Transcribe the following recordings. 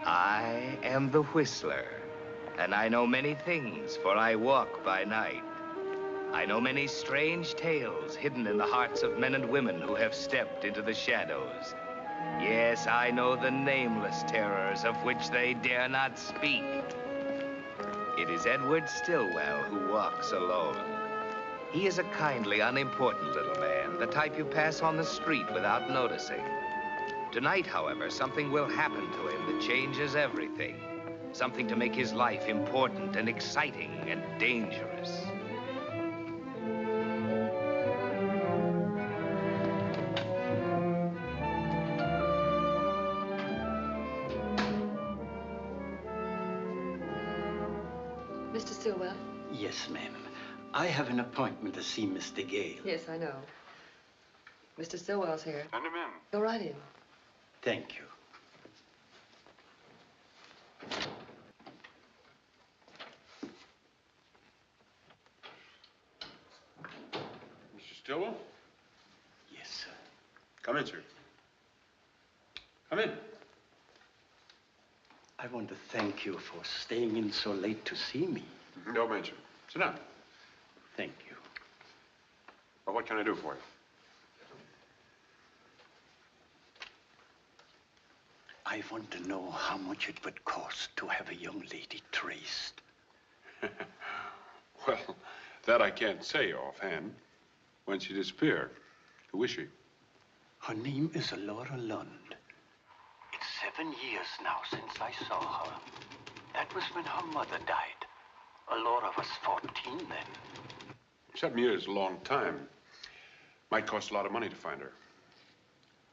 I am the Whistler, and I know many things, for I walk by night. I know many strange tales hidden in the hearts of men and women who have stepped into the shadows. Yes, I know the nameless terrors of which they dare not speak. It is Edward Stillwell who walks alone. He is a kindly, unimportant little man, the type you pass on the street without noticing. Tonight, however, something will happen to him that changes everything. Something to make his life important and exciting and dangerous. Mr. Stillwell? Yes, ma'am. I have an appointment to see Mr. Gale. Yes, I know. Mr. Stillwell's here. Send him in. Go right in. Thank you. Mr. Stillwell? Yes, sir. Come in, sir. Come in. I want to thank you for staying in so late to see me. Don't mention. Sit down. Thank you. Well, what can I do for you? I want to know how much it would cost to have a young lady traced. Well, that I can't say offhand. When she disappeared, who is she? Her name is Laura Lund. It's 7 years now since I saw her. That was when her mother died. Laura was 14 then. 7 years is a long time. Might cost a lot of money to find her.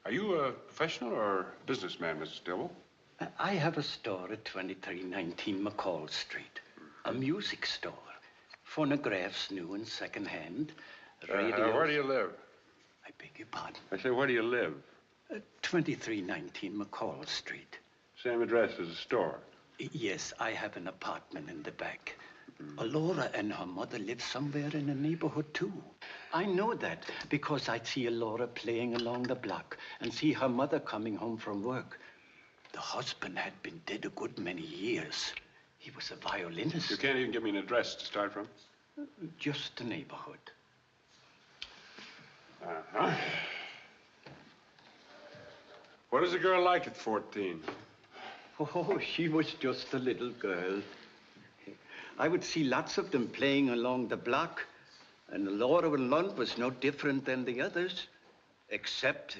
Are you a professional or businessman, Mr. Stillwell? I have a store at 2319 McCall Street. A music store. Phonographs, new and second-hand. Radios. Where do you live? I beg your pardon? I say, where do you live? 2319 McCall Street. Same address as the store. Yes, I have an apartment in the back. Laura and her mother live somewhere in the neighborhood, too. I know that because I'd see Laura playing along the block and see her mother coming home from work. The husband had been dead a good many years. He was a violinist. You can't even give me an address to start from? Just the neighborhood. Uh-huh. What is a girl like at 14? Oh, she was just a little girl. I would see lots of them playing along the block, and Laura Lund was no different than the others, except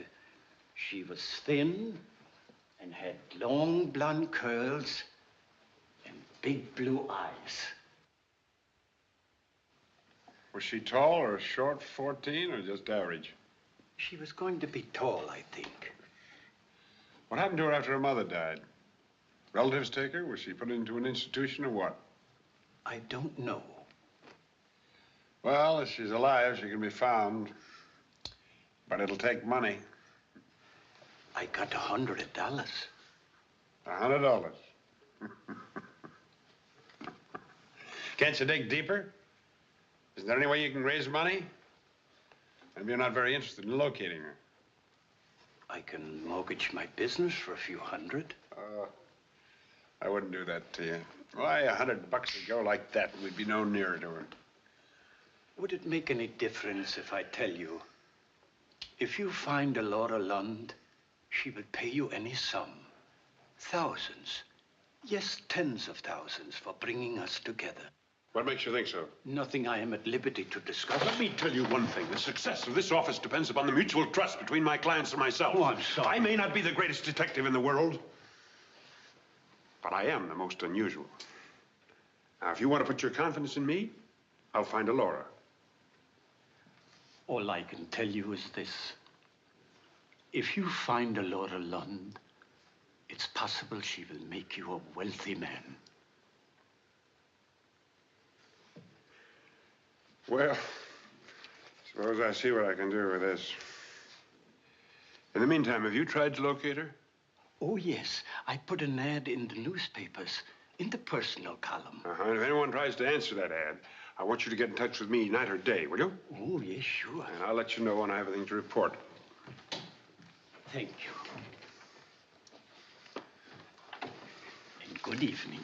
she was thin and had long blonde curls and big blue eyes. Was she tall or short, 14, or just average? She was going to be tall, I think. What happened to her after her mother died? Relatives take her? Was she put into an institution or what? I don't know. Well, if she's alive, she can be found. But it'll take money. I got $100. $100. Can't you dig deeper? Isn't there any way you can raise money? Maybe you're not very interested in locating her. I can mortgage my business for a few hundred. I wouldn't do that to you. Why, $100 a go like that, we'd be no nearer to her. Would it make any difference if I tell you, if you find a Laura Lund, she will pay you any sum? Thousands. Yes, tens of thousands for bringing us together. What makes you think so? Nothing I am at liberty to discuss. Let me tell you one thing. The success of this office depends upon the mutual trust between my clients and myself. Oh, I'm sorry. I may not be the greatest detective in the world, but I am the most unusual. Now, if you want to put your confidence in me, I'll find a Laura. All I can tell you is this. If you find a Laura Lund, it's possible she will make you a wealthy man. Well, suppose I see what I can do with this. In the meantime, have you tried to locate her? Oh, yes. I put an ad in the newspapers, in the personal column. Uh-huh. If anyone tries to answer that ad, I want you to get in touch with me night or day, will you? Oh, yes, sure. And I'll let you know when I have anything to report. Thank you. Good evening.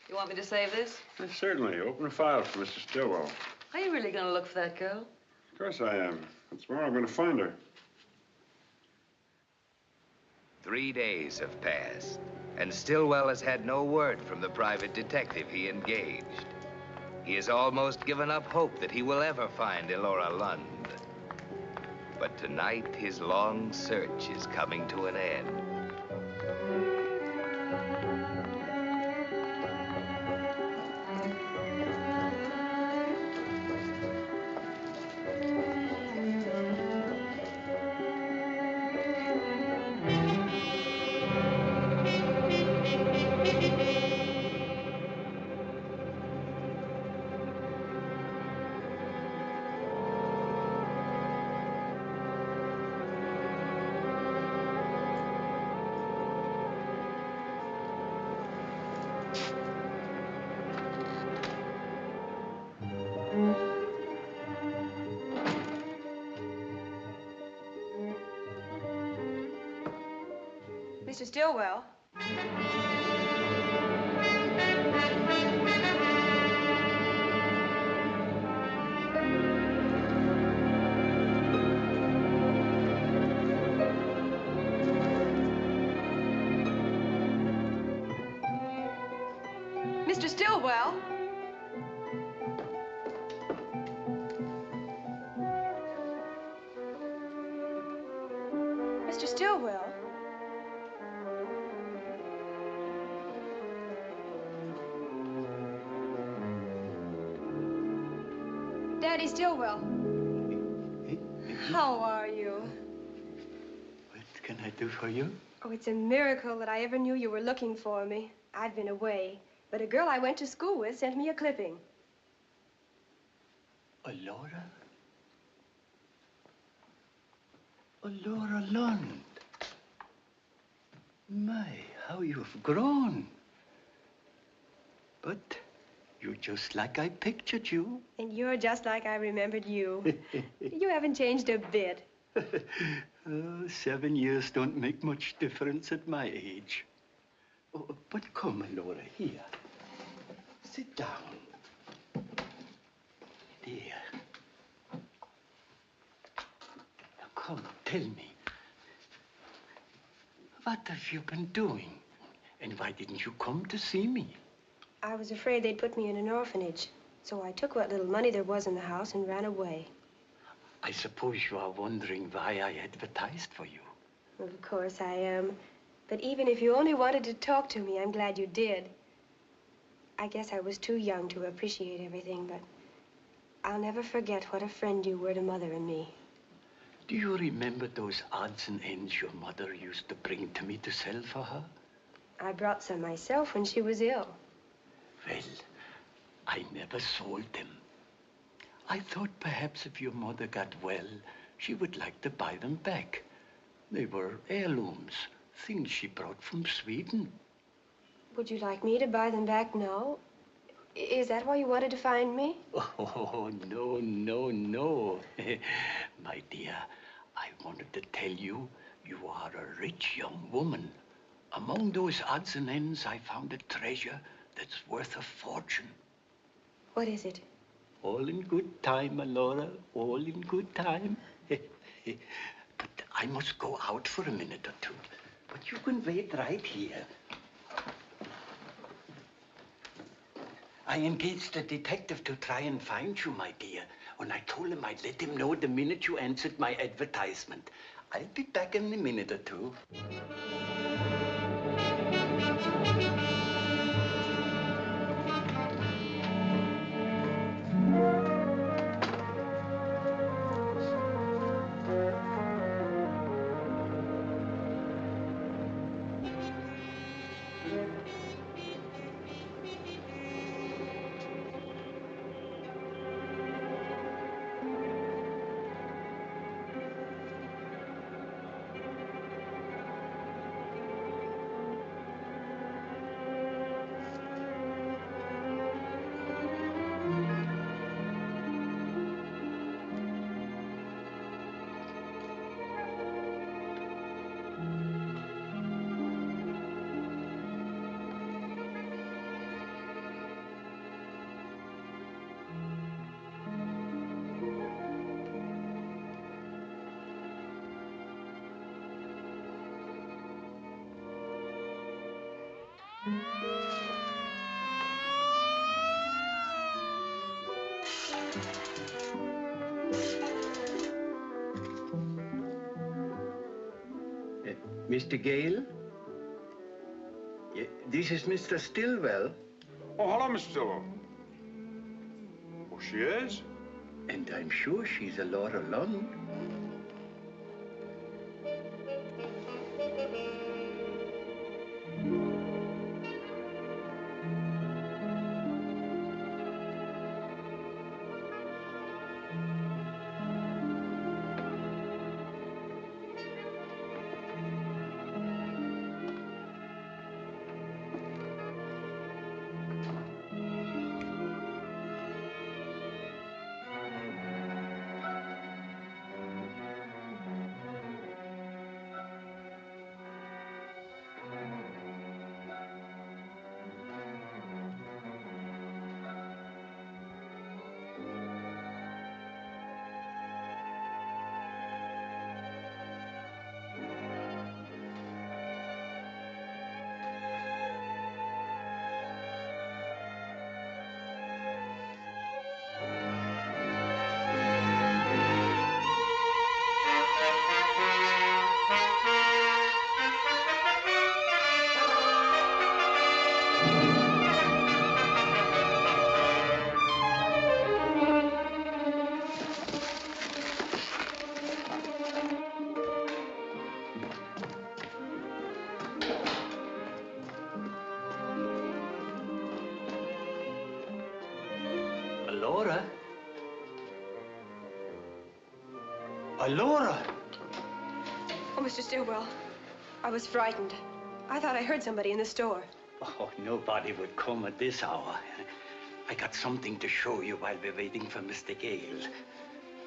You want me to save this? Yes, certainly. Open a file for Mr. Stillwell. Are you really going to look for that girl? Of course I am. And tomorrow I'm going to find her. 3 days have passed, and Stillwell has had no word from the private detective he engaged. He has almost given up hope that he will ever find Elora Lund. But tonight, his long search is coming to an end. Mr. Stillwell. Mr. Stillwell. Mr. Stillwell. Daddy Stillwell. How are you? What can I do for you? Oh, it's a miracle that I ever knew you were looking for me. I'd been away, but a girl I went to school with sent me a clipping. Elora? Elora Lund. My, how you've grown. But you're just like I pictured you. And you're just like I remembered you. You haven't changed a bit. 7 years don't make much difference at my age. Oh, but come, Elora, here. Sit down. Dear. Now, come, tell me. What have you been doing? And why didn't you come to see me? I was afraid they'd put me in an orphanage. So I took what little money there was in the house and ran away. I suppose you are wondering why I advertised for you. Of course I am. But even if you only wanted to talk to me, I'm glad you did. I guess I was too young to appreciate everything, but I'll never forget what a friend you were to Mother and me. Do you remember those odds and ends your mother used to bring to me to sell for her? I brought some myself when she was ill. Well, I never sold them. I thought perhaps if your mother got well, she would like to buy them back. They were heirlooms, things she brought from Sweden. Would you like me to buy them back now? Is that why you wanted to find me? Oh, no, no, no. My dear, I wanted to tell you, you are a rich young woman. Among those odds and ends, I found a treasure that's worth a fortune. What is it? All in good time, Elora, all in good time. But I must go out for a minute or two. But you can wait right here. I engaged a detective to try and find you, my dear. And I told him I'd let him know the minute you answered my advertisement. I'll be back in a minute or two. Mr. Gale? This is Mr. Stillwell. Oh, hello, Miss Stillwell. Oh, she is? And I'm sure she's a Laura Lund. Laura? Laura! Oh, Mr. Stillwell, I was frightened. I thought I heard somebody in the store. Oh, nobody would come at this hour. I got something to show you while we're waiting for Mr. Gale.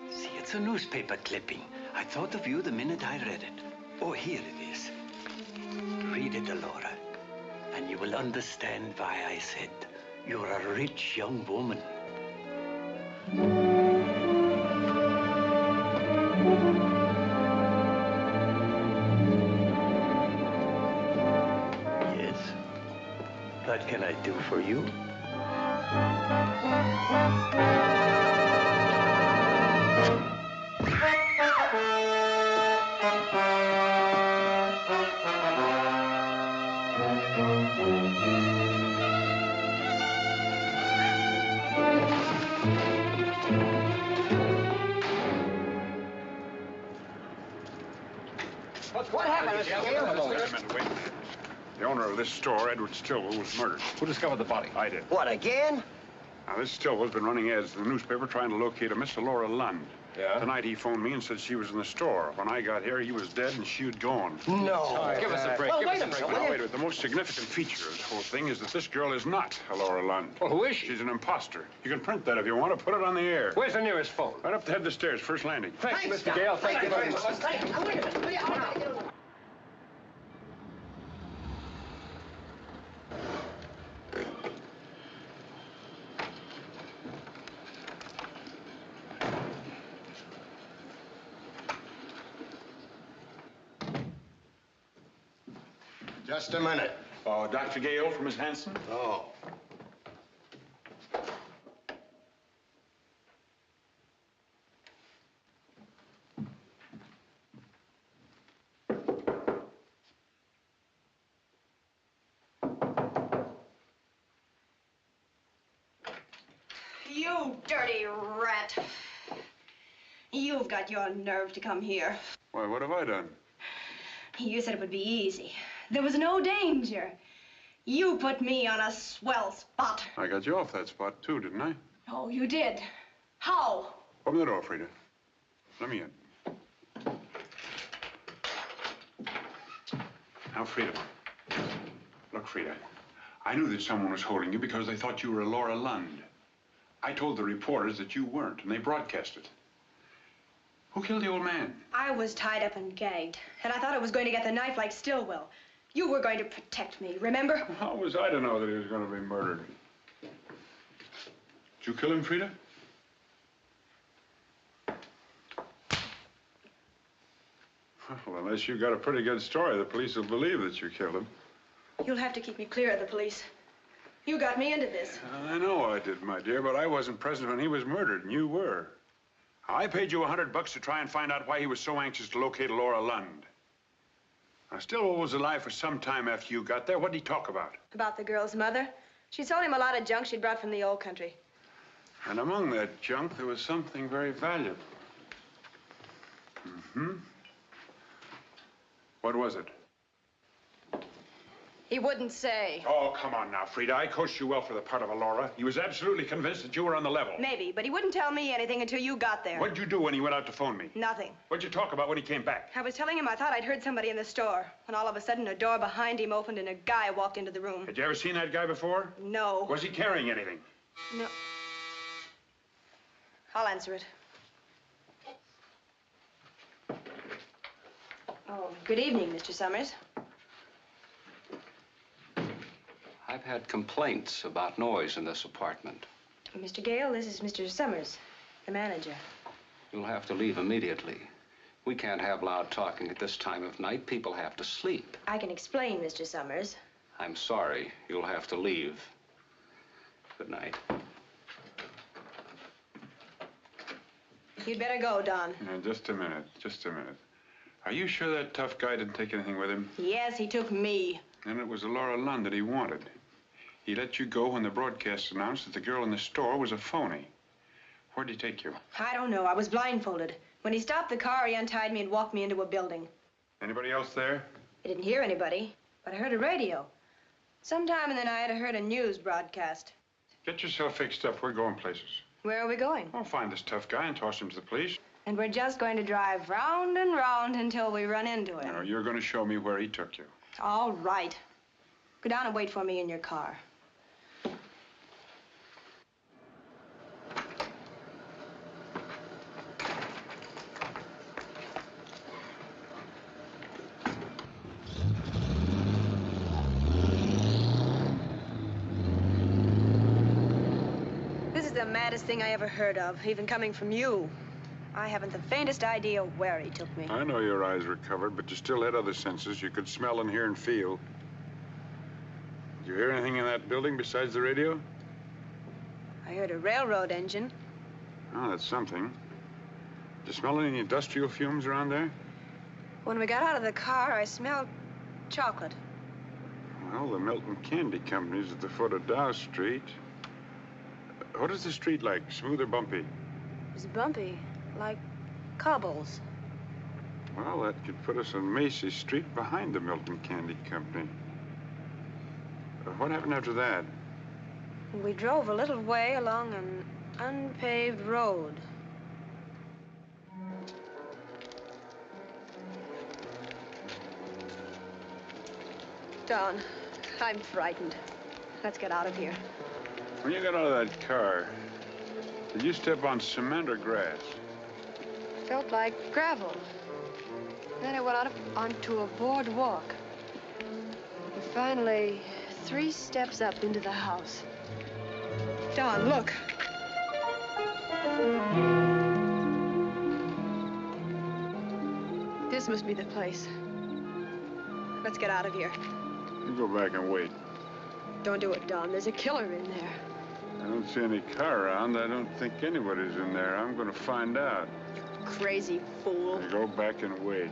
See, it's a newspaper clipping. I thought of you the minute I read it. Oh, here it is. Read it, Laura, and you will understand why I said you're a rich young woman. Yes. What can I do for you? What happened, Mr. Gale? Wait a minute. The owner of this store, Edward Stillwell, was murdered. Who discovered the body? I did. What, again? Now, this Stillwell's been running ads in the newspaper trying to locate a Miss Laura Lund. Yeah? Tonight he phoned me and said she was in the store. When I got here, he was dead and she had gone. No. Give us a break. Well, Give wait us a minute, break. will Now, you? wait a minute. The most significant feature of this whole thing is that this girl is not a Laura Lund. Well, who is she? She's an imposter. You can print that if you want to. Put it on the air. Where's the nearest phone? Right up the head of the stairs, first landing. Thank you, Mr. Gale. Thank you very much. Thank you. Now, wait a minute. Will you? All right, get along. Just a minute. Oh, Dr. Gale from Miss Hanson? Oh. You dirty rat. You've got your nerve to come here. Why, what have I done? You said it would be easy. There was no danger. You put me on a swell spot. I got you off that spot, too, didn't I? Oh, you did. How? Open the door, Frida. Let me in. Now, Frida. Look, Frida. I knew that someone was holding you because they thought you were a Laura Lund. I told the reporters that you weren't, and they broadcast it. Who killed the old man? I was tied up and gagged, and I thought I was going to get the knife like Stillwell. You were going to protect me, remember? How was I to know that he was going to be murdered? Did you kill him, Frida? Well, unless you got a pretty good story, the police will believe that you killed him. You'll have to keep me clear of the police. You got me into this. I know I did, my dear, but I wasn't present when he was murdered, and you were. I paid you $100 to try and find out why he was so anxious to locate Laura Lund. Now, Stillwell was alive for some time after you got there. What did he talk about? About the girl's mother. She sold him a lot of junk she'd brought from the old country. And among that junk, there was something very valuable. Mm-hmm. What was it? He wouldn't say. Oh, come on now, Frida. I coached you well for the part of Laura. He was absolutely convinced that you were on the level. Maybe, but he wouldn't tell me anything until you got there. What'd you do when he went out to phone me? Nothing. What'd you talk about when he came back? I was telling him I thought I'd heard somebody in the store, when all of a sudden a door behind him opened and a guy walked into the room. Had you ever seen that guy before? No. Was he carrying anything? No. I'll answer it. Oh, good evening, Mr. Summers. I've had complaints about noise in this apartment. Mr. Gale, this is Mr. Summers, the manager. You'll have to leave immediately. We can't have loud talking at this time of night. People have to sleep. I can explain, Mr. Summers. I'm sorry. You'll have to leave. Good night. You'd better go, Don. Now, just a minute. Just a minute. Are you sure that tough guy didn't take anything with him? Yes, he took me. And it was Laura Lund that he wanted. He let you go when the broadcast announced that the girl in the store was a phony. Where'd he take you? I don't know. I was blindfolded. When he stopped the car, he untied me and walked me into a building. Anybody else there? I didn't hear anybody, but I heard a radio. Sometime in the night, I heard a news broadcast. Get yourself fixed up. We're going places. Where are we going? I'll find this tough guy and toss him to the police. And we're just going to drive round and round until we run into him. No, you're going to show me where he took you. All right. Go down and wait for me in your car. This is the maddest thing I ever heard of, even coming from you. I haven't the faintest idea where he took me. I know your eyes were covered, but you still had other senses. You could smell and hear and feel. Did you hear anything in that building besides the radio? I heard a railroad engine. Oh, that's something. Did you smell any industrial fumes around there? When we got out of the car, I smelled chocolate. Well, the Milton Candy Company's at the foot of Dow Street. What is the street like? Smooth or bumpy? It was bumpy, like cobbles. Well, that could put us on Macy Street behind the Milton Candy Company. What happened after that? We drove a little way along an unpaved road. Don, I'm frightened. Let's get out of here. When you got out of that car, did you step on cement or grass? Felt like gravel. Then it went out onto a boardwalk. And finally, 3 steps up into the house. Don, look. This must be the place. Let's get out of here. You go back and wait. Don't do it, Don. There's a killer in there. I don't see any car around. I don't think anybody's in there. I'm going to find out. Crazy fool. You go back and wait.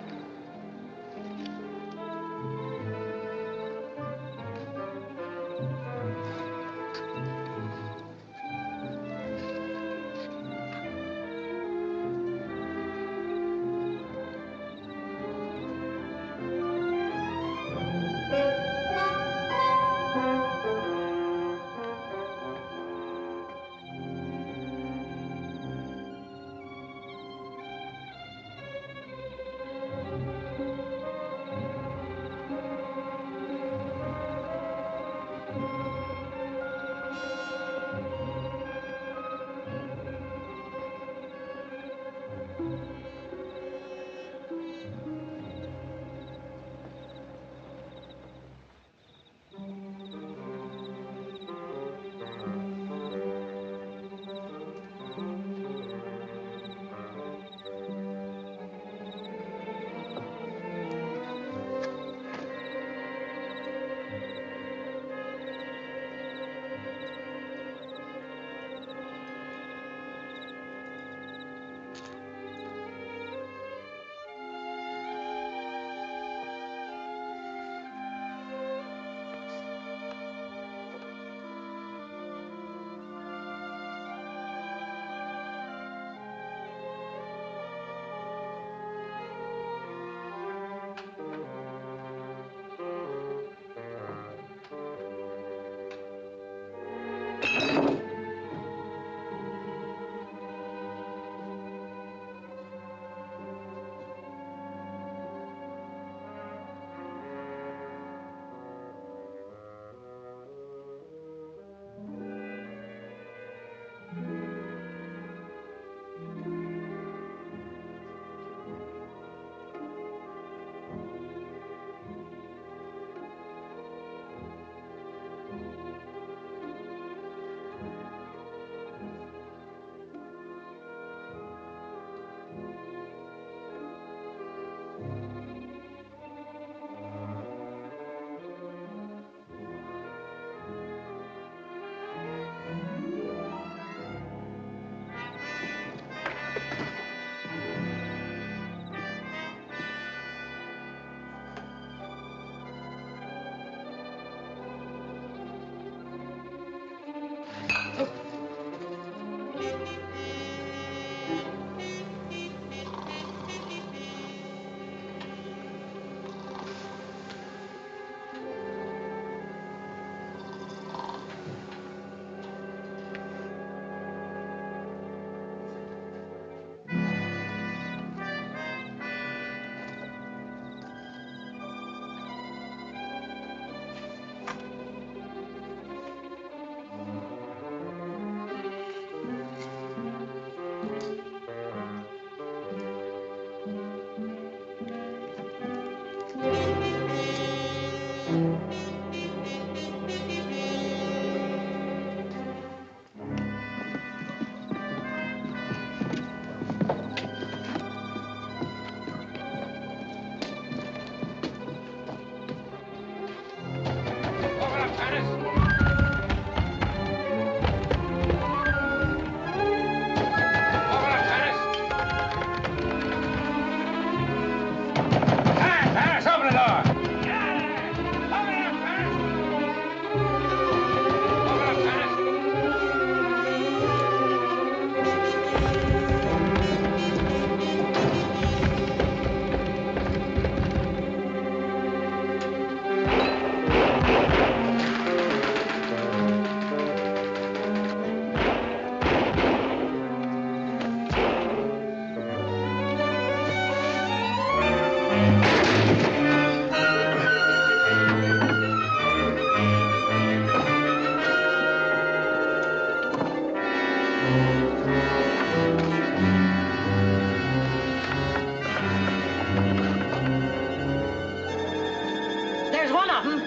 There's one of them.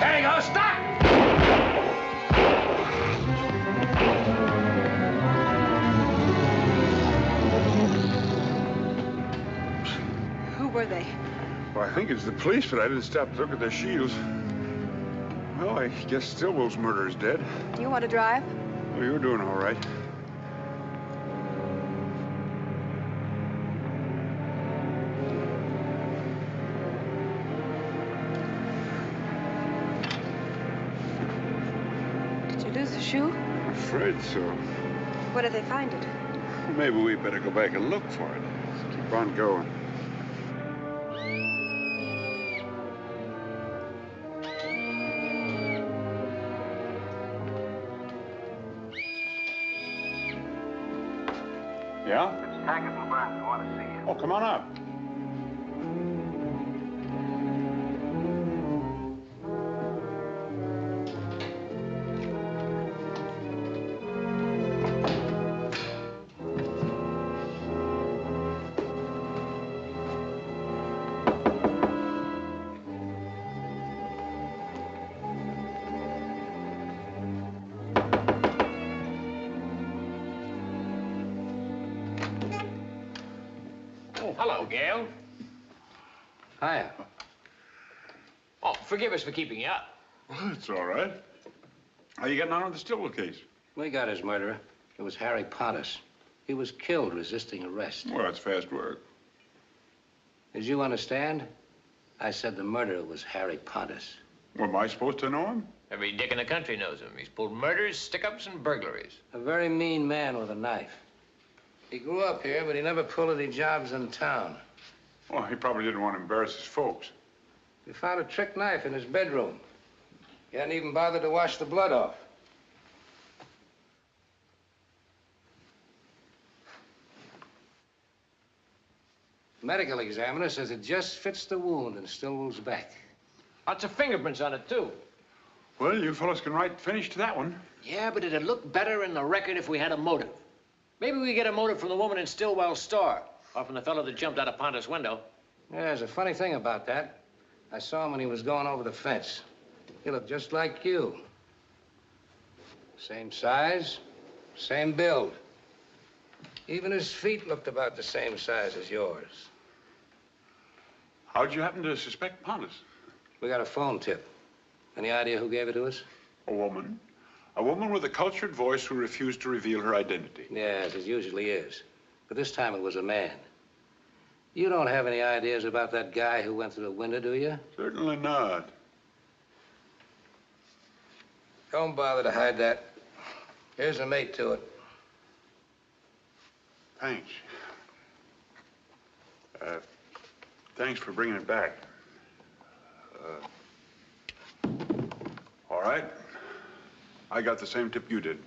There you go, stop! Who were they? Well, I think it's the police, but I didn't stop to look at their shields. Well, I guess Stillwell's murderer's dead. Do you want to drive? Well, you're doing all right. Did you lose the shoe? I'm afraid so. Where did they find it? Well, maybe we better go back and look for it. Let's keep on going. Yeah? It's Taggart and Burns. I want to see you. Oh, come on up. Hello, Gail. Hiya. Oh, forgive us for keeping you up. Well, it's all right. How you getting on with the Stillwell case? We got his murderer. It was Harry Pontus. He was killed resisting arrest. Well, it's fast work. As you understand, I said the murderer was Harry Pontus. Well, am I supposed to know him? Every dick in the country knows him. He's pulled murders, stick-ups, and burglaries. A very mean man with a knife. He grew up here, but he never pulled any jobs in town. Well, he probably didn't want to embarrass his folks. We found a trick knife in his bedroom. He hadn't even bothered to wash the blood off. The medical examiner says it just fits the wound in Stillwell's back. Lots of fingerprints on it, too. Well, you fellows can write finish to that one. Yeah, but it'd look better in the record if we had a motive. Maybe we get a motive from the woman in Stillwell's store, or from the fellow that jumped out of Pontus' window. Yeah, there's a funny thing about that. I saw him when he was going over the fence. He looked just like you. Same size, same build. Even his feet looked about the same size as yours. How'd you happen to suspect Pontus? We got a phone tip. Any idea who gave it to us? A woman. A woman with a cultured voice who refused to reveal her identity. Yes, it usually is. But this time it was a man. You don't have any ideas about that guy who went through the window, do you? Certainly not. Don't bother to hide that. Here's a mate to it. Thanks. Thanks for bringing it back. All right. I got the same tip you did.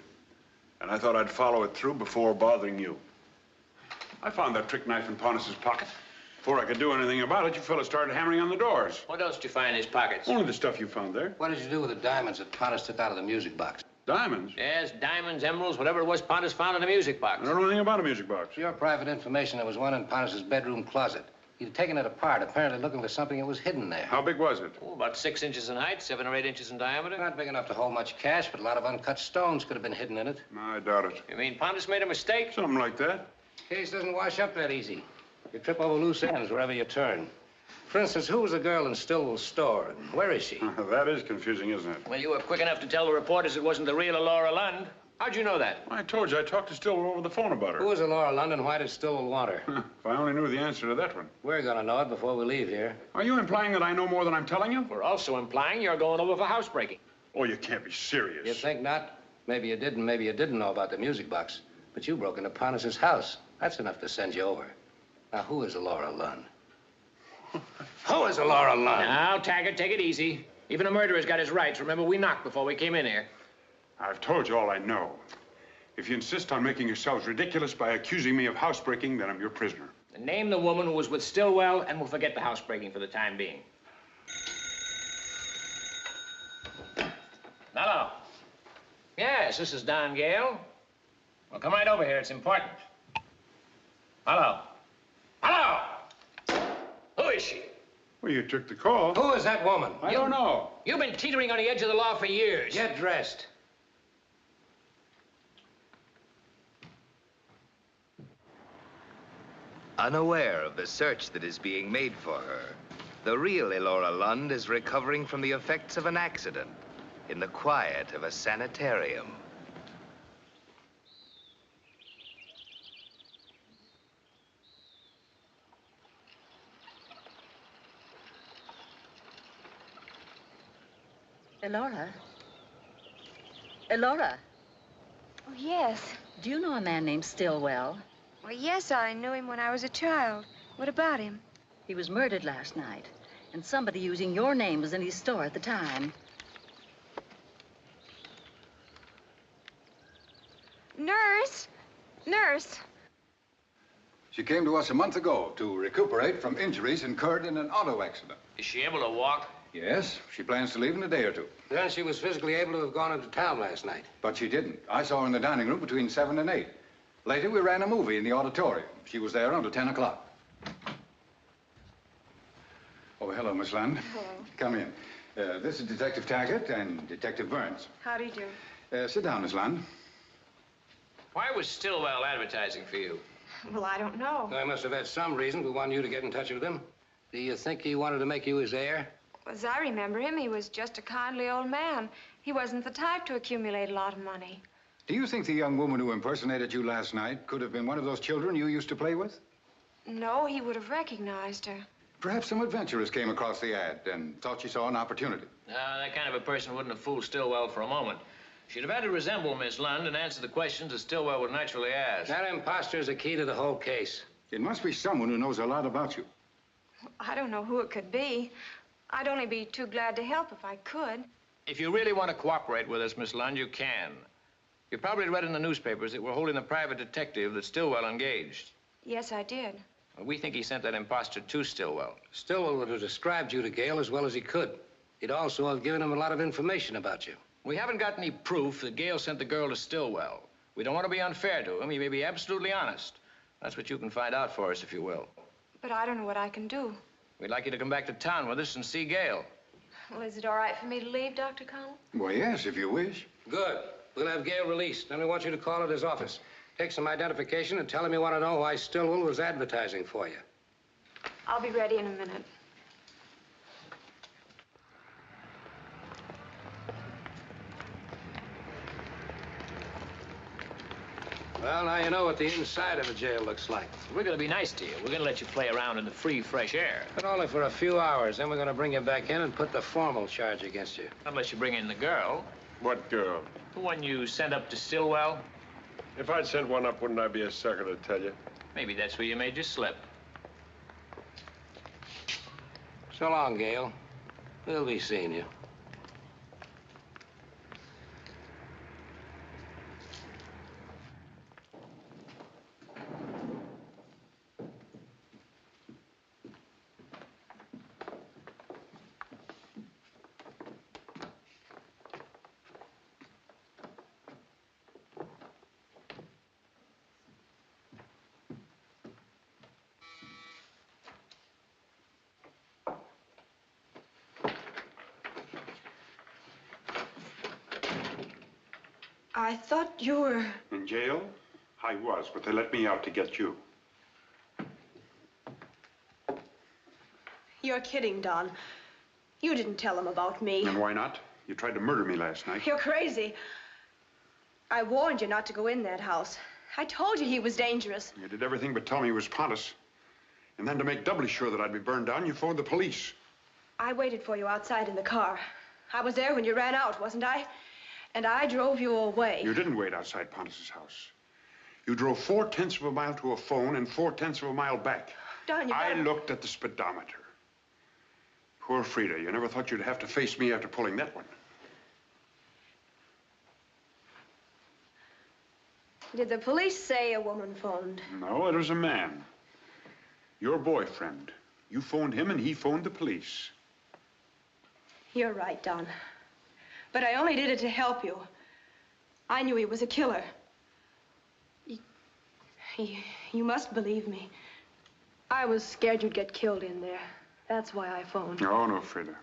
And I thought I'd follow it through before bothering you. I found that trick knife in Pontus's pocket. Before I could do anything about it, you fellas started hammering on the doors. What else did you find in his pockets? Only the stuff you found there. What did you do with the diamonds that Pontus took out of the music box? Diamonds? Yes, diamonds, emeralds, whatever it was Pontus found in the music box. I don't know anything about a music box. For your private information, there was one in Pontus's bedroom closet. He'd taken it apart, apparently looking for something that was hidden there. How big was it? Oh, about 6 inches in height, 7 or 8 inches in diameter. Not big enough to hold much cash, but a lot of uncut stones could have been hidden in it. I doubt it. You mean Pontus made a mistake? Something like that. Case doesn't wash up that easy. You trip over loose ends wherever you turn. For instance, who was the girl in Stillwell's store? And where is she? That is confusing, isn't it? Well, you were quick enough to tell the reporters it wasn't the real Laura Lund. How'd you know that? I told you, I talked to Stillwell over the phone about her. Who was Laura London? Why did Stillwell want her? If I only knew the answer to that one. We're gonna know it before we leave here. Are you implying that I know more than I'm telling you? We're also implying you're going over for housebreaking. Oh, you can't be serious. You think not? Maybe you didn't, maybe you didn't know about the music box. But you broke into Pontus's house. That's enough to send you over. Now, who is Laura Lund? Who is Laura Lund? Now, Taggart, take it easy. Even a murderer's got his rights. Remember, we knocked before we came in here. I've told you all I know. If you insist on making yourselves ridiculous by accusing me of housebreaking, then I'm your prisoner. And name the woman who was with Stillwell, and we'll forget the housebreaking for the time being. Hello. Yes, this is Don Gale. Well, come right over here. It's important. Hello. Hello! Who is she? Well, you took the call. Who is that woman? I don't know. You've been teetering on the edge of the law for years. Get dressed. Unaware of the search that is being made for her, the real Elora Lund is recovering from the effects of an accident in the quiet of a sanitarium. Elora? Elora, Oh, yes. do you know a man named Stillwell? Well, yes, I knew him when I was a child. What about him? He was murdered last night, and somebody using your name was in his store at the time. Nurse! Nurse! She came to us a month ago to recuperate from injuries incurred in an auto accident. Is she able to walk? Yes, she plans to leave in a day or two. Then she was physically able to have gone into town last night. But she didn't. I saw her in the dining room between 7 and 8. Later, we ran a movie in the auditorium. She was there until 10 o'clock. Oh, hello, Miss Lund. Hello. Come in. This is Detective Taggart and Detective Burns. How do you do? Sit down, Miss Lund. Why was Stillwell advertising for you? Well, I don't know. I must have had some reason for wanting you to get in touch with him. Do you think he wanted to make you his heir? As I remember him, he was just a kindly old man. He wasn't the type to accumulate a lot of money. Do you think the young woman who impersonated you last night could have been one of those children you used to play with? No, he would have recognized her. Perhaps some adventurers came across the ad and thought she saw an opportunity. No, that kind of a person wouldn't have fooled Stillwell for a moment. She'd have had to resemble Miss Lund and answer the questions that Stillwell would naturally ask. That imposter is the key to the whole case. It must be someone who knows a lot about you. I don't know who it could be. I'd only be too glad to help if I could. If you really want to cooperate with us, Miss Lund, you can. You probably read in the newspapers that we're holding a private detective that Stillwell engaged. Yes, I did. We think he sent that imposter to Stillwell. Stillwell would have described you to Gale as well as he could. He'd also have given him a lot of information about you. We haven't got any proof that Gale sent the girl to Stillwell. We don't want to be unfair to him. He may be absolutely honest. That's what you can find out for us, if you will. But I don't know what I can do. We'd like you to come back to town with us and see Gale. Well, is it all right for me to leave, Dr. Connell? Well, yes, if you wish. Good. We'll have Gale released. Then we want you to call at his office. Take some identification and tell him you want to know why Stillwell was advertising for you. I'll be ready in a minute. Well, now you know what the inside of a jail looks like. We're going to be nice to you. We're going to let you play around in the free, fresh air. But only for a few hours. Then we're going to bring you back in and put the formal charge against you. Unless you bring in the girl. What girl? The one you sent up to Stillwell. If I'd sent one up, wouldn't I be a sucker to tell you? Maybe that's where you made your slip. So long, Gale. We'll be seeing you. I thought you were... In jail? I was, but they let me out to get you. You're kidding, Don. You didn't tell him about me. And why not? You tried to murder me last night. You're crazy. I warned you not to go in that house. I told you he was dangerous. You did everything but tell me he was Pontus. And then to make doubly sure that I'd be burned down, you phoned the police. I waited for you outside in the car. I was there when you ran out, wasn't I? And I drove you away. You didn't wait outside Pontus's house. You drove 4/10 of a mile to a phone and 4/10 of a mile back. Don, I looked at the speedometer. Poor Frida, you never thought you'd have to face me after pulling that one. Did the police say a woman phoned? No, it was a man. Your boyfriend. You phoned him and he phoned the police. You're right, Don. But I only did it to help you. I knew he was a killer. You must believe me. I was scared you'd get killed in there. That's why I phoned. No, Frida.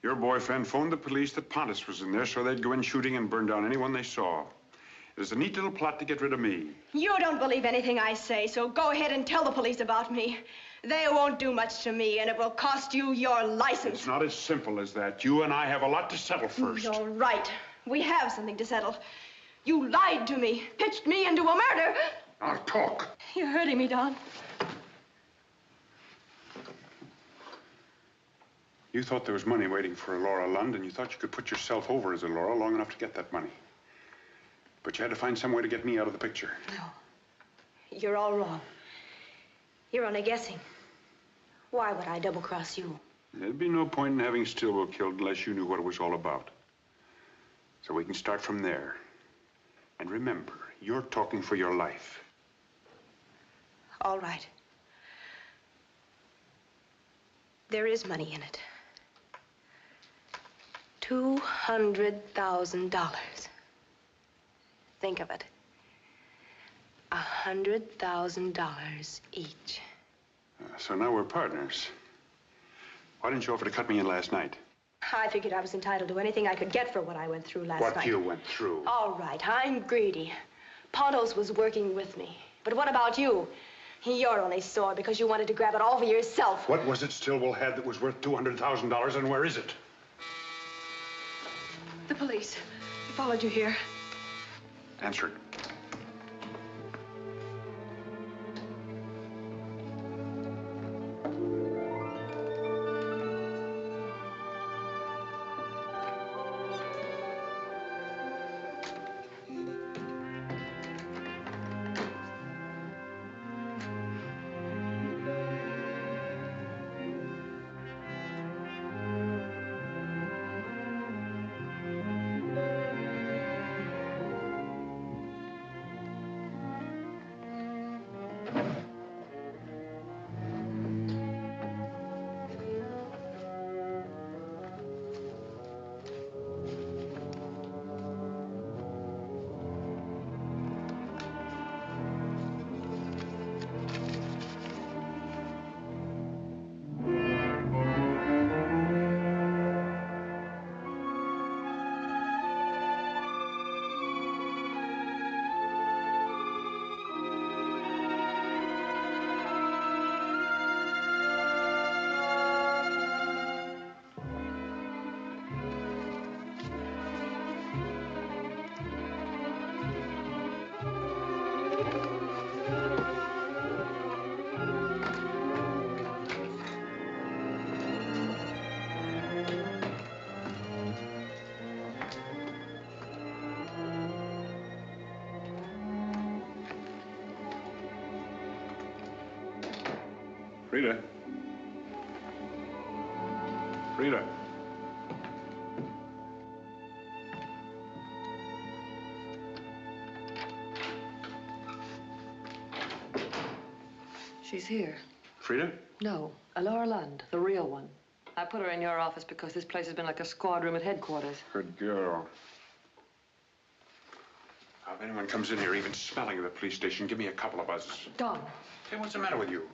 Your boyfriend phoned the police that Pontus was in there so they'd go in shooting and burn down anyone they saw. It was a neat little plot to get rid of me. You don't believe anything I say, so go ahead and tell the police about me. They won't do much to me, and it will cost you your license. It's not as simple as that. You and I have a lot to settle first. You're right. We have something to settle. You lied to me, pitched me into a murder. I'll talk. You're hurting me, Don. You thought there was money waiting for Laura Lund, and you thought you could put yourself over as a Laura long enough to get that money. But you had to find some way to get me out of the picture. No. You're all wrong. You're only guessing. Why would I double-cross you? There'd be no point in having Stillwell killed unless you knew what it was all about. So we can start from there. And remember, you're talking for your life. All right. There is money in it. $200,000. Think of it. $100,000 each. So now we're partners. Why didn't you offer to cut me in last night? I figured I was entitled to anything I could get for what I went through last night. What you went through? All right, I'm greedy. Pontos was working with me. But what about you? You're only sore because you wanted to grab it all for yourself. What was it Stillwell had that was worth $200,000, and where is it? The police followed you here. Answer it. Frida. Frida. She's here. Frida? No, Laura Lund, the real one. I put her in your office because this place has been like a squad room at headquarters. Good girl. Now, if anyone comes in here even smelling of the police station, give me a couple of buzzes. Don. Hey, what's the matter with you?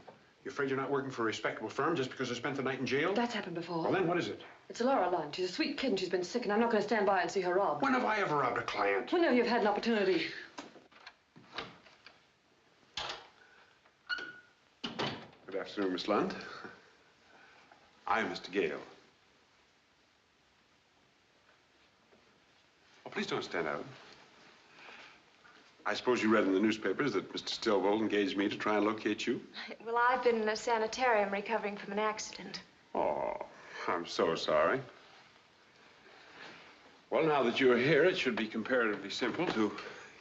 You afraid you're not working for a respectable firm just because I spent the night in jail? That's happened before. Well, then what is it? It's Laura Lund. She's a sweet kid and she's been sick, and I'm not going to stand by and see her robbed. When have I ever robbed a client? Whenever you've had an opportunity. Good afternoon, Miss Lund. I'm Mr. Gale. Oh, please don't stand out. I suppose you read in the newspapers that Mr. Stillwell engaged me to try and locate you? Well, I've been in a sanitarium recovering from an accident. Oh, I'm so sorry. Well, now that you're here, it should be comparatively simple to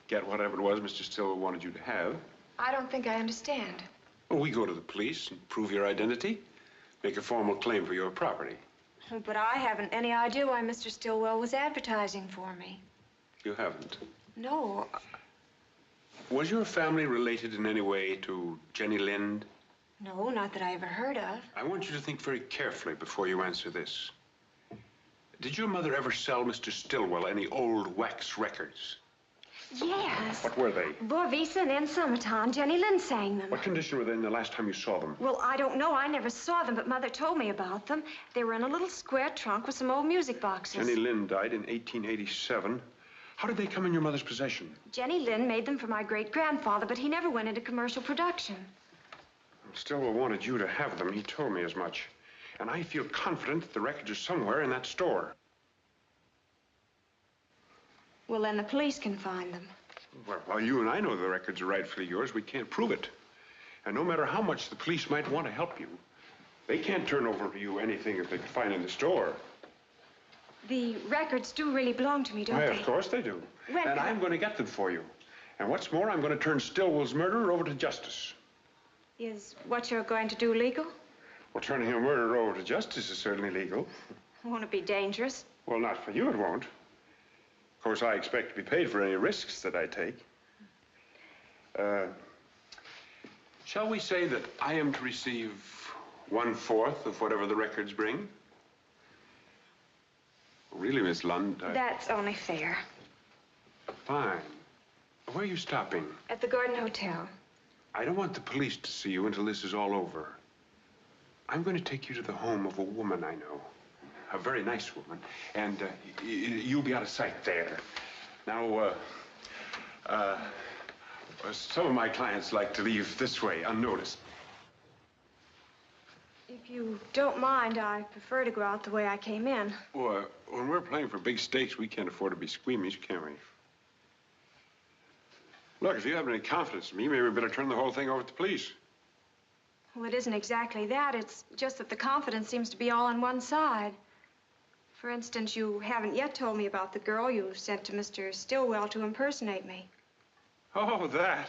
get whatever it was Mr. Stillwell wanted you to have. I don't think I understand. Well, we go to the police and prove your identity, make a formal claim for your property. But I haven't any idea why Mr. Stillwell was advertising for me. You haven't? No. Was your family related in any way to Jenny Lind? No, not that I ever heard of. I want you to think very carefully before you answer this. Did your mother ever sell Mr. Stillwell any old wax records? Yes. What were they? Borvisa and In Summertime. Jenny Lind sang them. What condition were they in the last time you saw them? Well, I don't know. I never saw them, but Mother told me about them. They were in a little square trunk with some old music boxes. Jenny Lind died in 1887. How did they come in your mother's possession? Jenny Lind made them for my great-grandfather, but he never went into commercial production. Stillwell wanted you to have them. He told me as much. And I feel confident that the records are somewhere in that store. Well, then the police can find them. Well, while you and I know the records are rightfully yours, we can't prove it. And no matter how much the police might want to help you, they can't turn over to you anything that they can find in the store. The records do really belong to me, don't they? Of course they do. When And I'm going to get them for you. And what's more, I'm going to turn Stillwell's murderer over to justice. Is what you're going to do legal? Well, turning a murderer over to justice is certainly legal. Won't it be dangerous? Well, not for you, it won't. Of course, I expect to be paid for any risks that I take. Shall we say that I am to receive 1/4 of whatever the records bring? Really, Miss Lund, That's only fair. Fine. Where are you stopping? At the Gordon Hotel. I don't want the police to see you until this is all over. I'm going to take you to the home of a woman I know. A very nice woman. And you'll be out of sight there. Now, some of my clients like to leave this way unnoticed. If you don't mind, I prefer to go out the way I came in. Well, when we're playing for big stakes, we can't afford to be squeamish, can we? Look, if you have any confidence in me, maybe we better turn the whole thing over to the police. Well, it isn't exactly that. It's just that the confidence seems to be all on one side. For instance, you haven't yet told me about the girl you sent to Mr. Stillwell to impersonate me. Oh, that?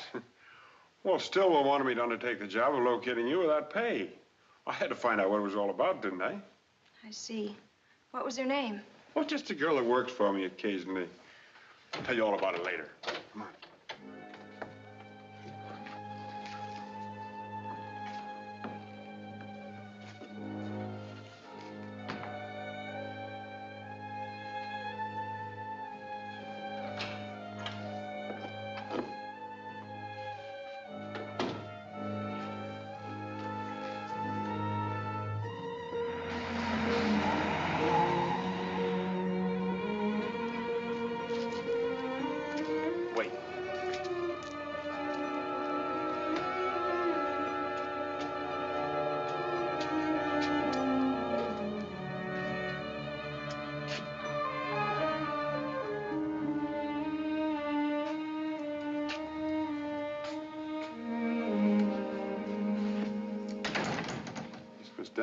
Well, Stillwell wanted me to undertake the job of locating you without pay. I had to find out what it was all about, didn't I? I see. What was her name? Well, just a girl that works for me occasionally. I'll tell you all about it later. Come on.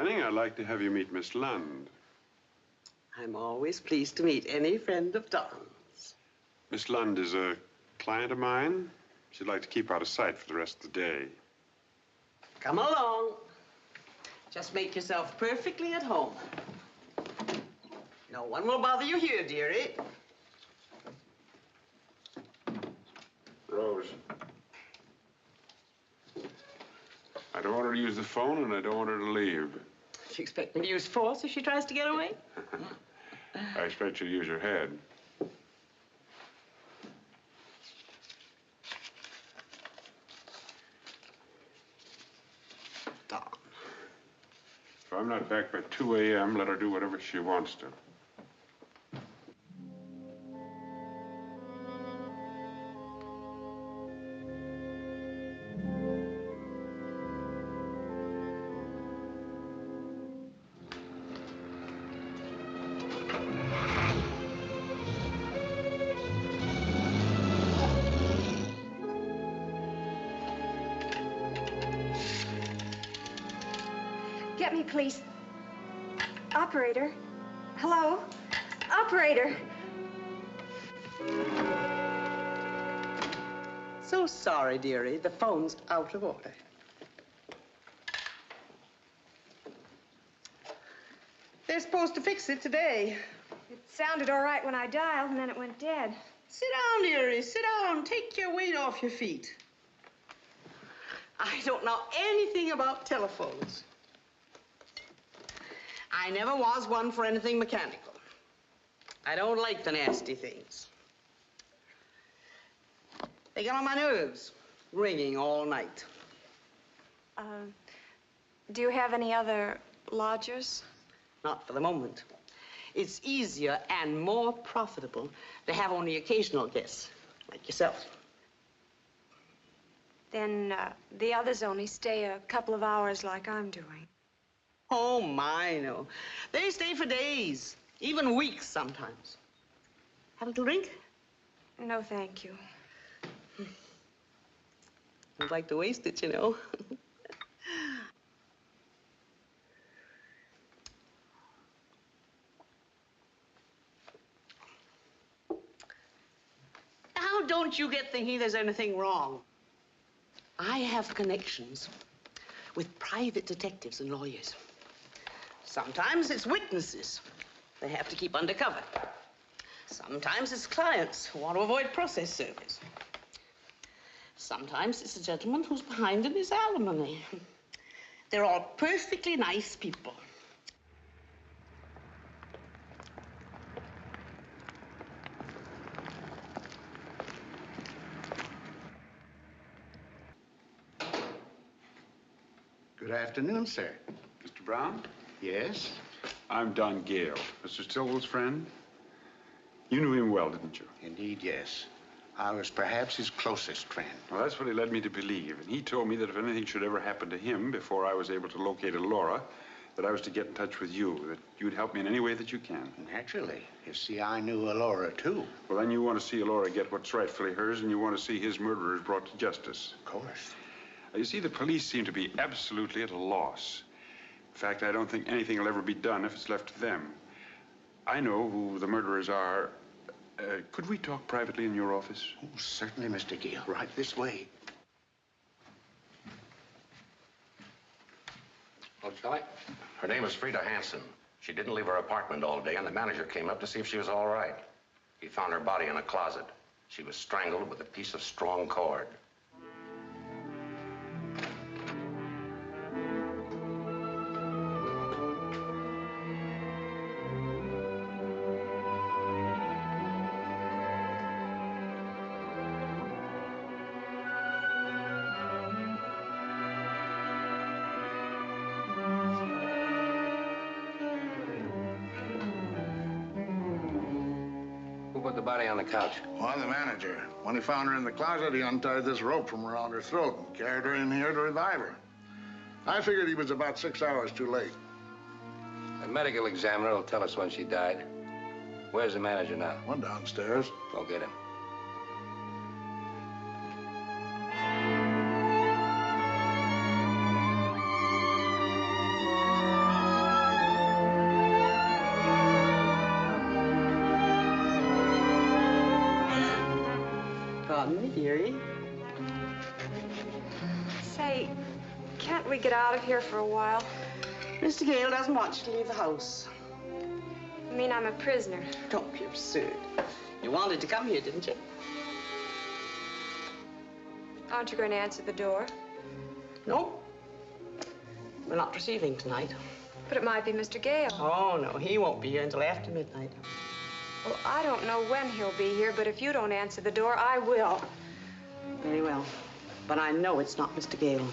I'd like to have you meet Miss Lund. I'm always pleased to meet any friend of Don's. Miss Lund is a client of mine. She'd like to keep out of sight for the rest of the day. Come along. Just make yourself perfectly at home. No one will bother you here, dearie. Rose. I don't want her to use the phone, and I don't want her to leave. You expect me to use force if she tries to get away? I expect you to use your head. Don. If I'm not back by 2 a.m., let her do whatever she wants to. Get me, please. Operator. Hello? Operator. So sorry, dearie. The phone's out of order. They're supposed to fix it today. It sounded all right when I dialed, and then it went dead. Sit down, dearie. Sit down. Take your weight off your feet. I don't know anything about telephones. I never was one for anything mechanical. I don't like the nasty things. They get on my nerves, ringing all night. Do you have any other lodgers? Not for the moment. It's easier and more profitable to have only occasional guests, like yourself. Then the others only stay a couple of hours like I'm doing. Oh, my, no. They stay for days, even weeks sometimes. Have a little drink? No, thank you. I'd like to waste it, you know. Now, don't you get thinking there's anything wrong. I have connections with private detectives and lawyers. Sometimes it's witnesses they have to keep undercover. Sometimes it's clients who want to avoid process service. Sometimes it's a gentleman who's behind in his alimony. They're all perfectly nice people. Good afternoon, sir. Mr. Brown? Yes? I'm Don Gale, Mr. Stillwell's friend. You knew him well, didn't you? Indeed, yes. I was perhaps his closest friend. Well, that's what he led me to believe. And he told me that if anything should ever happen to him before I was able to locate Laura, that I was to get in touch with you, that you'd help me in any way that you can. Naturally. You see, I knew Laura, too. Well, then you want to see Laura get what's rightfully hers, and you want to see his murderers brought to justice. Of course. You see, the police seem to be absolutely at a loss. In fact, I don't think anything will ever be done if it's left to them. I know who the murderers are. Could we talk privately in your office? Oh, certainly, Mr. Gale. Right this way. Oh, shall I? Her name is Frida Hansen. She didn't leave her apartment all day, and the manager came up to see if she was all right. He found her body in a closet. She was strangled with a piece of strong cord. Put the body on the couch. Why, the manager. When he found her in the closet, he untied this rope from around her throat and carried her in here to revive her. I figured he was about 6 hours too late. The medical examiner will tell us when she died. Where's the manager now? One downstairs. Go get him. Dearie. Say, can't we get out of here for a while? Mr. Gale doesn't want you to leave the house. I mean, I'm a prisoner. Don't be absurd. You wanted to come here, didn't you? Aren't you going to answer the door? No. We're not receiving tonight. But it might be Mr. Gale. Oh, no, he won't be here until after midnight. Well, I don't know when he'll be here, but if you don't answer the door, I will. Very well. But I know it's not Mr. Gale.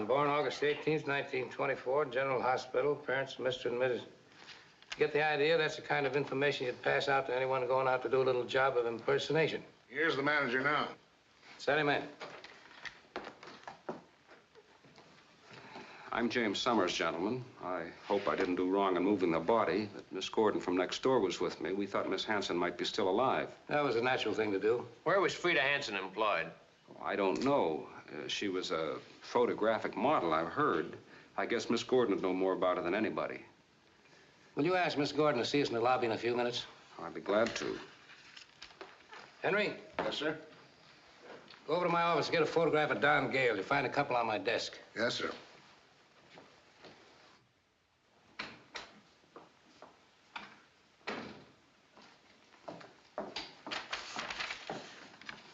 Born August 18th, 1924, General Hospital, parents Mr. and Mrs. Get the idea? That's the kind of information you'd pass out to anyone going out to do a little job of impersonation. Here's the manager now. Send him in. I'm James Summers, gentlemen. I hope I didn't do wrong in moving the body, but Miss Gordon from next door was with me. We thought Miss Hansen might be still alive. That was a natural thing to do. Where was Frida Hansen employed? I don't know. She was a photographic model, I've heard. I guess Miss Gordon would know more about it than anybody. Will you ask Miss Gordon to see us in the lobby in a few minutes? I'd be glad to. Henry? Yes, sir? Go over to my office and get a photograph of Don Gale. You'll find a couple on my desk. Yes, sir.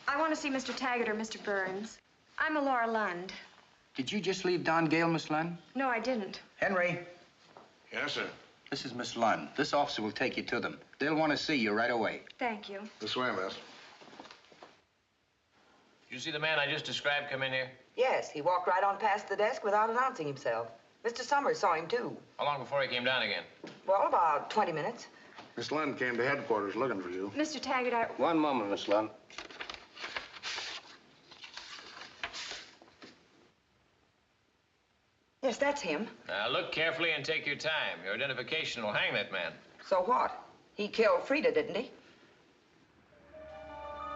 I want to see Mr. Taggart or Mr. Burns. I'm Laura Lund. Did you just leave Don Gale, Miss Lund? No, I didn't. Henry. Yes, sir. This is Miss Lund. This officer will take you to them. They'll want to see you right away. Thank you. This way, miss. Did you see the man I just described come in here? Yes, he walked right on past the desk without announcing himself. Mr. Summers saw him, too. How long before he came down again? Well, about 20 minutes. Miss Lund came to headquarters looking for you. Mr. Taggart, One moment, Miss Lund. Yes, that's him. Now, look carefully and take your time. Your identification will hang that man. So what? He killed Frida, didn't he?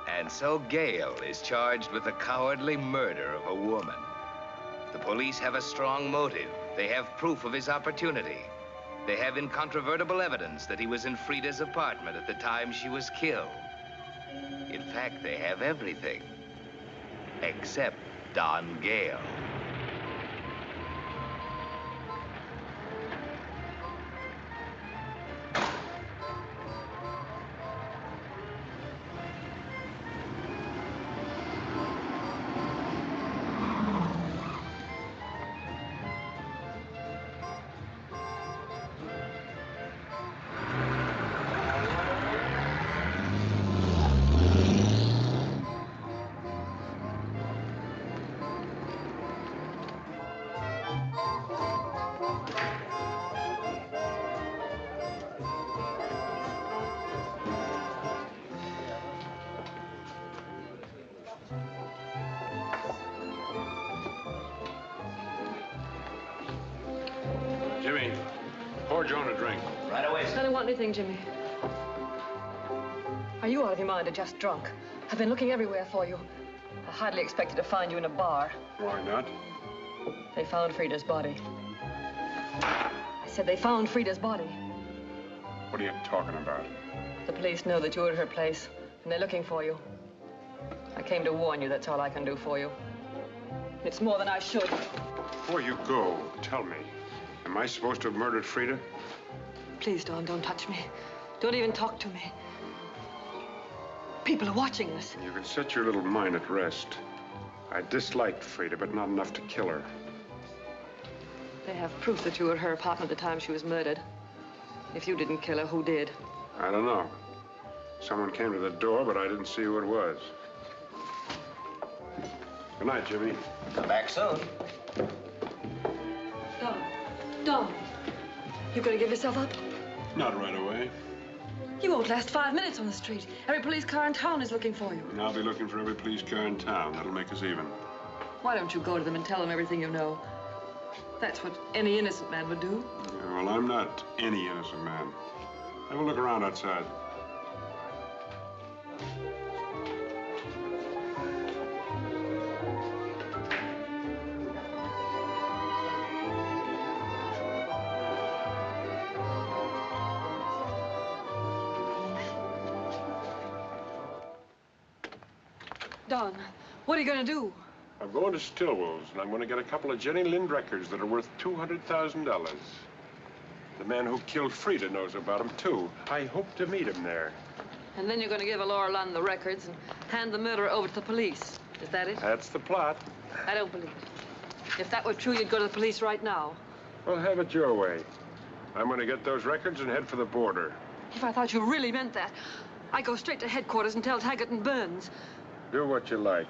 And so Gale is charged with the cowardly murder of a woman. The police have a strong motive. They have proof of his opportunity. They have incontrovertible evidence that he was in Frida's apartment at the time she was killed. In fact, they have everything. Except Don Gale. Jimmy, pour Joan a drink. Right away, sir. I don't want anything, Jimmy. Are you out of your mind or just drunk? I've been looking everywhere for you. I hardly expected to find you in a bar. Why not? They found Frida's body. I said they found Frida's body. What are you talking about? The police know that you're at her place, and they're looking for you. I came to warn you, that's all I can do for you. It's more than I should. Before you go, tell me, am I supposed to have murdered Frida? Please, Don, don't touch me. Don't even talk to me. People are watching us. You can set your little mind at rest. I disliked Frida, but not enough to kill her. They have proof that you were at her apartment at the time she was murdered. If you didn't kill her, who did? I don't know. Someone came to the door, but I didn't see who it was. Good night, Jimmy. Come back soon. Don, you gonna give yourself up? Not right away. You won't last 5 minutes on the street. Every police car in town is looking for you. And I'll be looking for every police car in town. That'll make us even. Why don't you go to them and tell them everything you know? That's what any innocent man would do. Yeah, well, I'm not any innocent man. Have a look around outside. Don, what are you gonna do? I'm going to Stillwell's, and I'm going to get a couple of Jenny Lind records that are worth $200,000. The man who killed Frida knows about them, too. I hope to meet him there. And then you're gonna give Laura Lund the records and hand the murderer over to the police. Is that it? That's the plot. I don't believe it. If that were true, you'd go to the police right now. Well, have it your way. I'm going to get those records and head for the border. If I thought you really meant that, I'd go straight to headquarters and tell Taggart and Burns. Do what you like.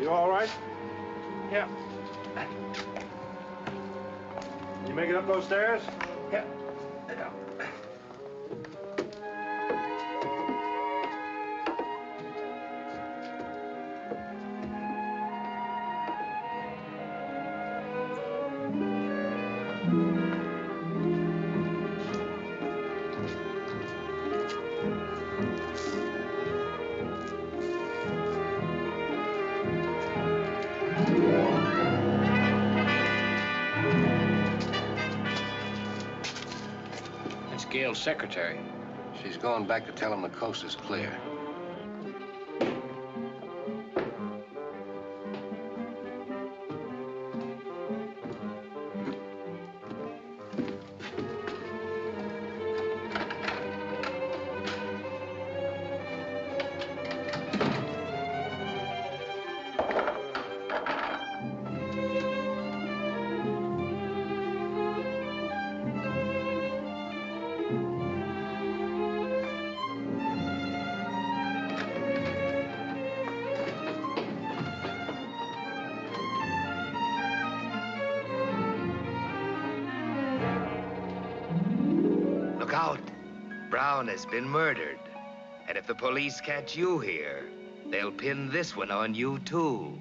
You all right? Yeah. make it up those stairs? Yeah. Gail's secretary. She's going back to tell him the coast is clear. Look out. Brown has been murdered. And if the police catch you here, they'll pin this one on you, too.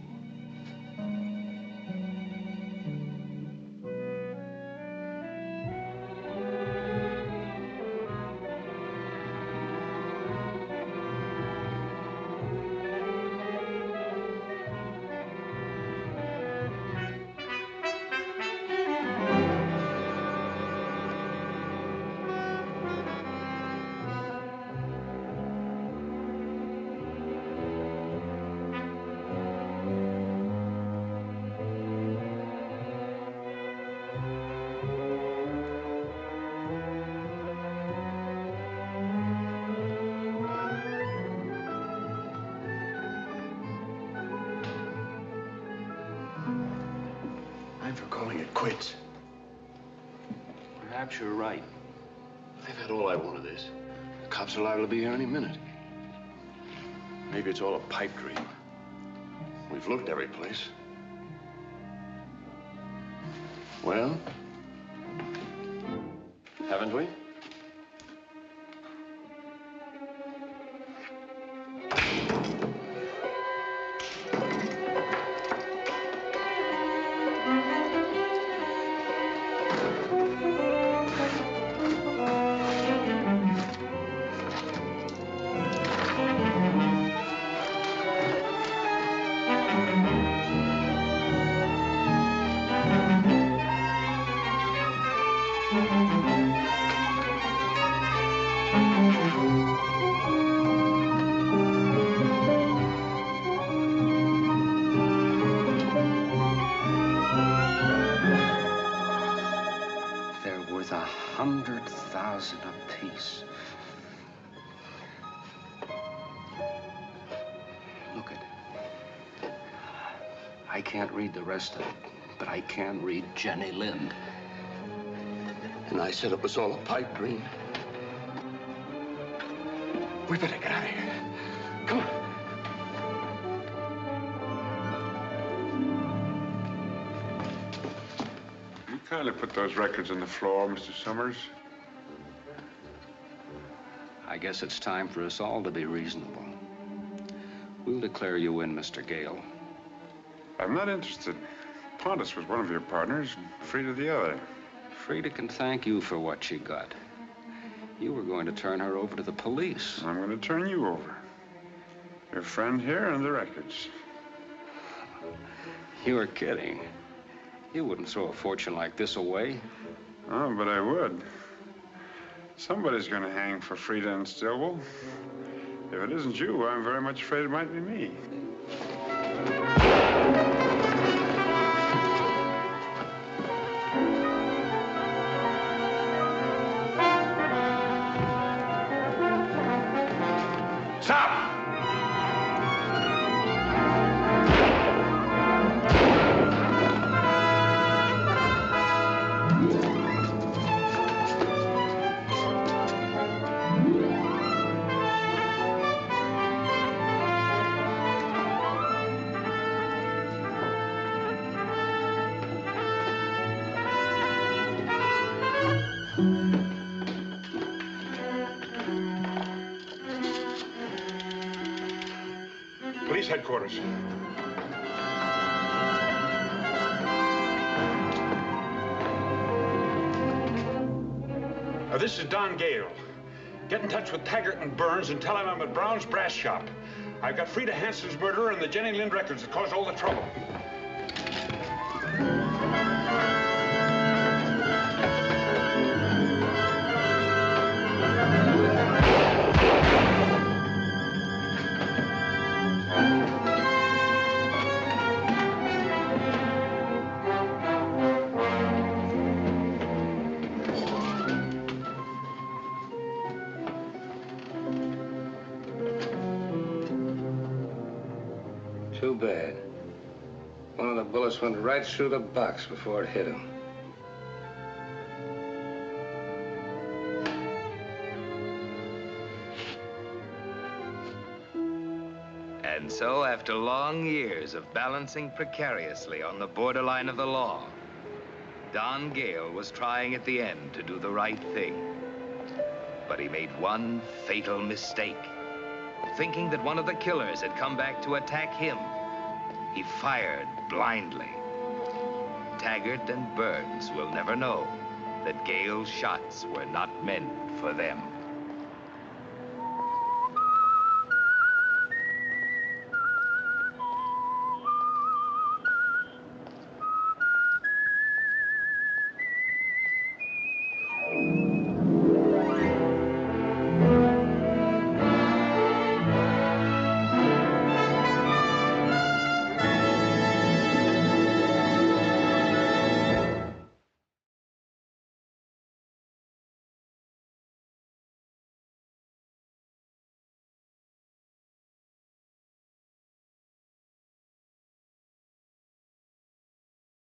I'm for calling it quits. Perhaps you're right. I've had all I want of this. The cops are liable to be here any minute. Maybe it's all a pipe dream. We've looked every place. Well, haven't we? $100,000 apiece. Look it. I can't read the rest of it, but I can read Jenny Lind. And I said it was all a pipe dream. We better get out of here. Come on. You kindly put those records on the floor, Mr. Summers. I guess it's time for us all to be reasonable. We'll declare you in, Mr. Gale. I'm not interested. Pontus was one of your partners, and Frida the other. Frida can thank you for what she got. You were going to turn her over to the police. I'm going to turn you over. Your friend here and the records. You were kidding. You wouldn't throw a fortune like this away. Oh, but I would. Somebody's going to hang for Frida and Stillwell. If it isn't you, I'm very much afraid it might be me. Stop! headquarters. This is Don Gale. Get in touch with Taggart and Burns and tell him I'm at Brown's Brass Shop. I've got Frida Hansen's murderer and the Jenny Lind records that caused all the trouble. Too bad. One of the bullets went right through the box before it hit him. And so, after long years of balancing precariously on the borderline of the law, Don Gale was trying at the end to do the right thing. But he made one fatal mistake. Thinking that one of the killers had come back to attack him, he fired blindly. Taggart and Burns will never know that Gale's shots were not meant for them.